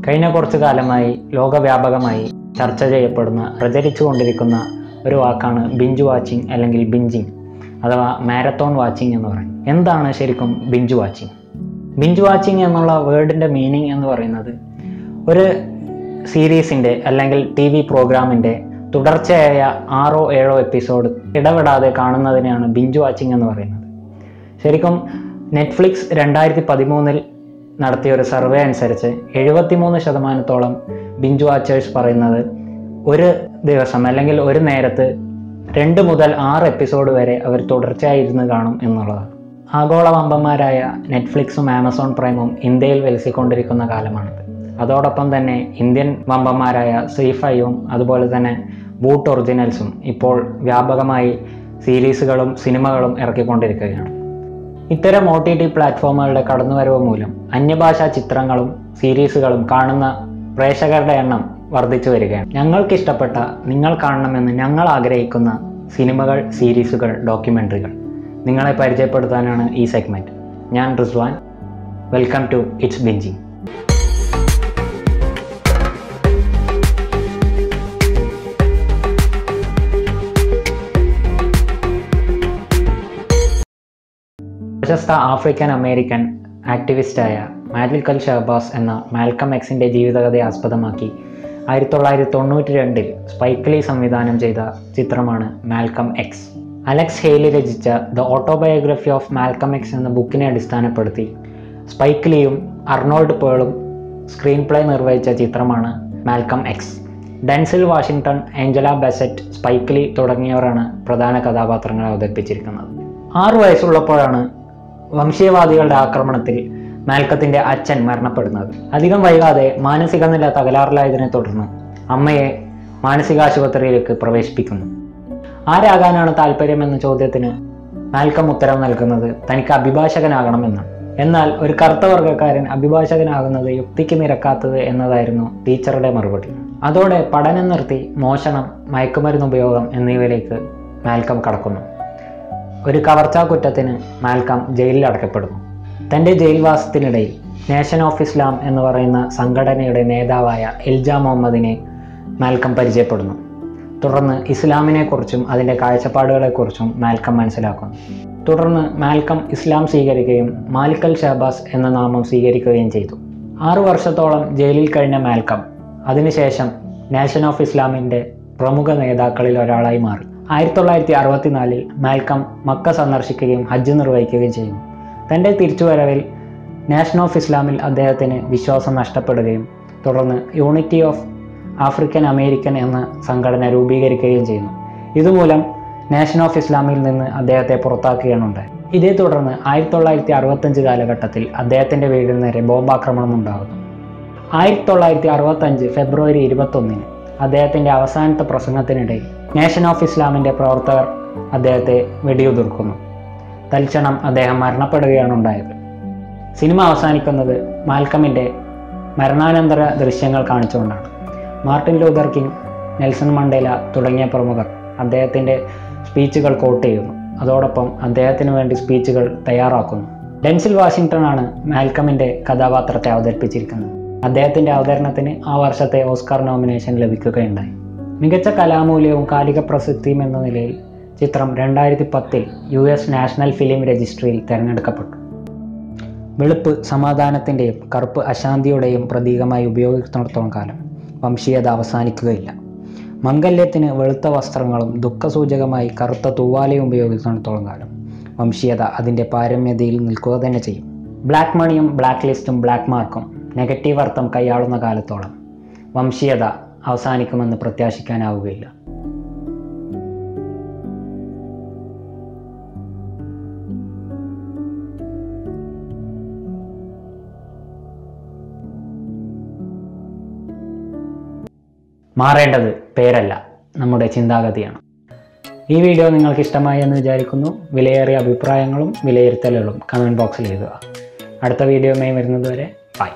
കഴിഞ്ഞ കുറച്ചു കാലമായി ലോകവ്യാപകമായി ചർച്ച ചെയ്യപ്പെടുന്ന പ്രചരിച്ചുകൊണ്ടിരിക്കുന്ന ഒരു വാക്കാണ് ബിഞ്ച് വാച്ചിങ് അല്ലെങ്കിൽ ബിഞ്ചിങ് അഥവാ മാരത്തോൺ വാച്ചിങ് എന്ന് പറയും. എന്താണ് ശരിക്കും ബിഞ്ച് വാച്ചിങ്? ബിഞ്ച് വാച്ചിങ് എന്നുള്ള വേർഡിൻ്റെ മീനിങ് എന്ന് പറയുന്നത് ഒരു സീരീസിൻ്റെ അല്ലെങ്കിൽ TV പ്രോഗ്രാമിൻ്റെ തുടർച്ചയായ 6-7 എപ്പിസോഡ് ഇടപെടാതെ കാണുന്നതിനെയാണ് ബിഞ്ച് വാച്ചിങ് എന്ന് പറയുന്നത്. ശരിക്കും നെറ്റ്ഫ്ലിക്സ് 2013 നടത്തിയ ഒരു സർവേ അനുസരിച്ച് 73% ബിഞ്ച് വാച്ചേഴ്സ് പറയുന്നത് ഒരു ദിവസം അല്ലെങ്കിൽ ഒരു നേരത്ത് 2 മുതൽ 6 എപ്പിസോഡ് വരെ അവർ തുടർച്ചയായി ഇരുന്ന് കാണും എന്നുള്ളതാണ്. ആഗോള വമ്പന്മാരായ നെറ്റ്ഫ്ലിക്സും ആമസോൺ പ്രൈമും ഇന്ത്യയിൽ വിലസിക്കൊണ്ടിരിക്കുന്ന കാലമാണിത്. അതോടൊപ്പം തന്നെ ഇന്ത്യൻ വമ്പന്മാരായ സീ5ഉം അതുപോലെ തന്നെ ബൂട്ട് ഒറിജിനൽസും ഇപ്പോൾ വ്യാപകമായി സീരീസുകളും സിനിമകളും ഇറക്കിക്കൊണ്ടിരിക്കുകയാണ്. ഇത്തരം OTT പ്ലാറ്റ്ഫോമുകളുടെ കടന്നുവരവ് മൂലം അന്യഭാഷാ ചിത്രങ്ങളും സീരീസുകളും കാണുന്ന പ്രേക്ഷകരുടെ എണ്ണം വർദ്ധിച്ചു വരികയാണ്. ഞങ്ങൾക്കിഷ്ടപ്പെട്ട, നിങ്ങൾ കാണണമെന്ന് ഞങ്ങൾ ആഗ്രഹിക്കുന്ന സിനിമകൾ, സീരീസുകൾ, ഡോക്യുമെൻ്ററികൾ നിങ്ങളെ പരിചയപ്പെടുത്താനാണ് ഈ സെഗ്മെൻറ്റ്. ഞാൻ Rizwan. Welcome to it's binging. പ്രശസ്ത ആഫ്രിക്കൻ അമേരിക്കൻ ആക്ടിവിസ്റ്റായ മാലിക്കൽ ഷഹബാസ് എന്ന മാൽക്കം എക്സിൻ്റെ ജീവിതകഥയെ ആസ്പദമാക്കി 1992 സ്പൈക്ക് ലീ സംവിധാനം ചെയ്ത ചിത്രമാണ് മാൽക്കം എക്സ്. അലക്സ് ഹെയ്ലി രചിച്ച the autobiography of Malcolm X എന്ന ബുക്കിനെ അടിസ്ഥാനപ്പെടുത്തി സ്പൈക്ക് ലീയും അർണോൾഡ് പേളും സ്ക്രീൻ പ്ലേ നിർവഹിച്ച ചിത്രമാണ് Malcolm X. Denzel Washington, Angela Bassett, Spike Lee തുടങ്ങിയവരാണ് പ്രധാന കഥാപാത്രങ്ങളെ അവതരിപ്പിച്ചിരിക്കുന്നത്. 6 വയസ്സുള്ളപ്പോഴാണ് വംശീയവാദികളുടെ ആക്രമണത്തിൽ മാൽക്കത്തിൻ്റെ അച്ഛൻ മരണപ്പെടുന്നത്. അധികം വൈകാതെ മാനസിക നില തകരാറിലായതിനെ തുടർന്ന് അമ്മയെ മാനസികാശുപത്രിയിലേക്ക് പ്രവേശിപ്പിക്കുന്നു. ആരാകാനാണ് താല്പര്യമെന്ന ചോദ്യത്തിന് മാൽക്കം ഉത്തരം നൽകുന്നത് തനിക്ക് അഭിഭാഷകനാകണമെന്നാണ്. എന്നാൽ ഒരു കറുത്ത വർഗ്ഗക്കാരൻ അഭിഭാഷകനാകുന്നത് യുക്തിക്ക് നിരക്കാത്തത് എന്നതായിരുന്നു ടീച്ചറുടെ മറുപടി. അതോടെ പഠനം നിർത്തി മോഷണം, മയക്കുമരുന്ന് ഉപയോഗം എന്നിവയിലേക്ക് മാൽക്കം കടക്കുന്നു. ഒരു കവർച്ചാ കുറ്റത്തിന് മാൽക്കം ജയിലിൽ അടയ്ക്കപ്പെടുന്നു. തൻ്റെ ജയിൽവാസത്തിനിടയിൽ നേഷൻ ഓഫ് ഇസ്ലാം എന്ന് പറയുന്ന സംഘടനയുടെ നേതാവായ എൽജ മുഹമ്മദിനെ മാൽക്കം പരിചയപ്പെടുന്നു. തുടർന്ന് ഇസ്ലാമിനെക്കുറിച്ചും അതിൻ്റെ കാഴ്ചപ്പാടുകളെക്കുറിച്ചും മാൽക്കം മനസ്സിലാക്കുന്നു. തുടർന്ന് മാൽക്കം ഇസ്ലാം സ്വീകരിക്കുകയും മാലിക്കൽ ഷഹബാസ് എന്ന നാമം സ്വീകരിക്കുകയും ചെയ്തു. 6 വർഷത്തോളം ജയിലിൽ കഴിഞ്ഞ മാൽക്കം അതിനുശേഷം നേഷൻ ഓഫ് ഇസ്ലാമിൻ്റെ പ്രമുഖ നേതാക്കളിൽ ഒരാളായി മാറി. 1964 മാൽക്കം മക്ക സന്ദർശിക്കുകയും ഹജ്ജ് നിർവഹിക്കുകയും ചെയ്യുന്നു. തൻ്റെ തിരിച്ചുവരവിൽ നേഷൻ ഓഫ് ഇസ്ലാമിൽ അദ്ദേഹത്തിന് വിശ്വാസം നഷ്ടപ്പെടുകയും തുടർന്ന് യൂണിറ്റി ഓഫ് ആഫ്രിക്കൻ അമേരിക്കൻ എന്ന സംഘടന രൂപീകരിക്കുകയും ചെയ്യുന്നു. ഇതുമൂലം നേഷൻ ഓഫ് ഇസ്ലാമിൽ നിന്ന് അദ്ദേഹത്തെ പുറത്താക്കുകയാണ് ഉണ്ടായത്. ഇതേ തുടർന്ന് 1965 കാലഘട്ടത്തിൽ അദ്ദേഹത്തിൻ്റെ വീടിന് നേരെ ബോംബാക്രമണം ഉണ്ടാകുന്നു. 1965 ഫെബ്രുവരി 21 അദ്ദേഹത്തിൻ്റെ അവസാനത്തെ പ്രസംഗത്തിനിടയിൽ നേഷൻ ഓഫ് ഇസ്ലാമിൻ്റെ പ്രവർത്തകർ അദ്ദേഹത്തെ വെടിയുതിർക്കുന്നു. തൽക്ഷണം അദ്ദേഹം മരണപ്പെടുകയാണ് ഉണ്ടായത്. സിനിമ അവസാനിക്കുന്നത് മാൽക്കമിൻ്റെ മരണാനന്തര ദൃശ്യങ്ങൾ കാണിച്ചുകൊണ്ടാണ്. Martin Luther King, Nelson Mandela തുടങ്ങിയ പ്രമുഖർ അദ്ദേഹത്തിൻ്റെ സ്പീച്ചുകൾ കോട്ട് ചെയ്യുന്നു. അതോടൊപ്പം അദ്ദേഹത്തിന് വേണ്ടി സ്പീച്ചുകൾ തയ്യാറാക്കുന്നു. ഡെൻസിൽ വാഷിങ്ടൺ ആണ് മാൽക്കമിൻ്റെ കഥാപാത്രത്തെ അവതരിപ്പിച്ചിരിക്കുന്നത്. അദ്ദേഹത്തിൻ്റെ അവതരണത്തിന് ആ വർഷത്തെ ഓസ്കാർ നോമിനേഷൻ ലഭിക്കുകയുണ്ടായി. മികച്ച കലാമൂല്യവും കാലിക പ്രസക്തിയും എന്ന നിലയിൽ ചിത്രം 2010 US നാഷണൽ ഫിലിം രജിസ്ട്രിയിൽ തിരഞ്ഞെടുക്കപ്പെട്ടു. വെളുപ്പ് സമാധാനത്തിൻ്റെയും കറുപ്പ് അശാന്തിയുടെയും പ്രതീകമായി ഉപയോഗിക്കുന്നിടത്തോളം കാലം വംശീയത അവസാനിക്കുകയില്ല. മംഗല്യത്തിന് വെളുത്ത വസ്ത്രങ്ങളും ദുഃഖസൂചകമായി കറുത്ത തൂവാലയും ഉപയോഗിക്കുന്നിടത്തോളം കാലം വംശീയത അതിൻ്റെ പാരമ്യതയിൽ നിൽക്കുക തന്നെ ചെയ്യും. ബ്ലാക്ക് മണിയും ബ്ലാക്ക് ലിസ്റ്റും ബ്ലാക്ക് മാർക്കും നെഗറ്റീവ് അർത്ഥം കൈയാളുന്ന കാലത്തോളം വംശീയത അവസാനിക്കുമെന്ന് പ്രത്യാശിക്കാനാവുകയില്ല. മാറേണ്ടത് പേരല്ല, നമ്മുടെ ചിന്താഗതിയാണ്. ഈ വീഡിയോ നിങ്ങൾക്ക് ഇഷ്ടമായി എന്ന് വിചാരിക്കുന്നു. വിലയേറിയ അഭിപ്രായങ്ങളും വിലയിരുത്തലുകളും കമൻറ്റ് ബോക്സിൽ എഴുതുക. അടുത്ത വീഡിയോയുമായി വരുന്നതുവരെ ബൈ.